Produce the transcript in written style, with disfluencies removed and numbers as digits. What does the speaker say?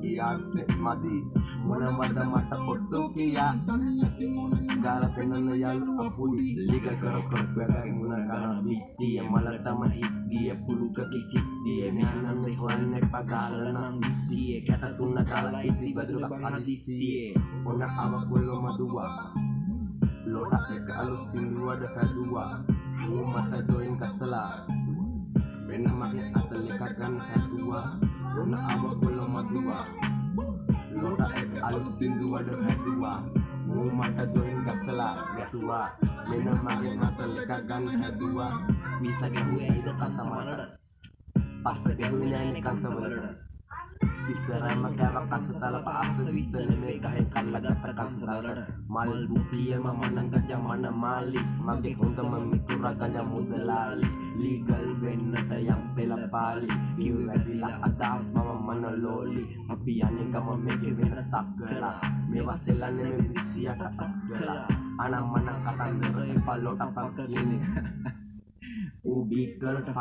කියන්නෙ මදි මොනවද මට පොට්ටු කියා ගාලා පෙන්නන යල් අපුඩි ලිග කර කර පෙරයි මුණ ගන්න බිත්තිය මලටම හිත්තිය පුරුක කිසිත්තිය ඥානන්ද හොයන්නේ පගාල නම් දිස්තිය කැට තුන්න ගාලා ඉති බදුල අදිස්සියේ ඔන්න අව කොල්ල මදුවා ලොට එක අලුත් සින්දුවද හැදුවා මූ මට ජොයින් ගසලා වෙන මගේ අතල් එකක් ගන්න හැදුවා ඔන්න අව කොල්ල මදුවා ලොට එක අලුත් සින්දුවද හැදුවා මූ මට ජොයින් ගසලා ගැසුවා වෙන මගේ අතල් එකක් ගන්න හැදුවා විස ගැහුවේ ඇයිද කසවලට පස්ස ගැහුවේ නෑ කසවලට ඉස්සරහම කෑවක් කසතල පාස්ස විසල මේ ගහෙන් කල්ලගත්ත කසවලට මල් බුකිය මම නම් ගජමන මාලි මගේ හොඳම මිතුරා ගජ මුදලාලි ලීගල් වෙන්නට යම් පෙළපාලි කිව් වැදිලා අදහස් මම මනලෝලි අපි යන්නේ ගම මේකේ වෙනසක් කළා මේවා සෙල්ලන්නේ මේ 28ක් කළා අනම්මන කතන්දර පල්ලොට පක්කලිනේ ඌ බීට් වලට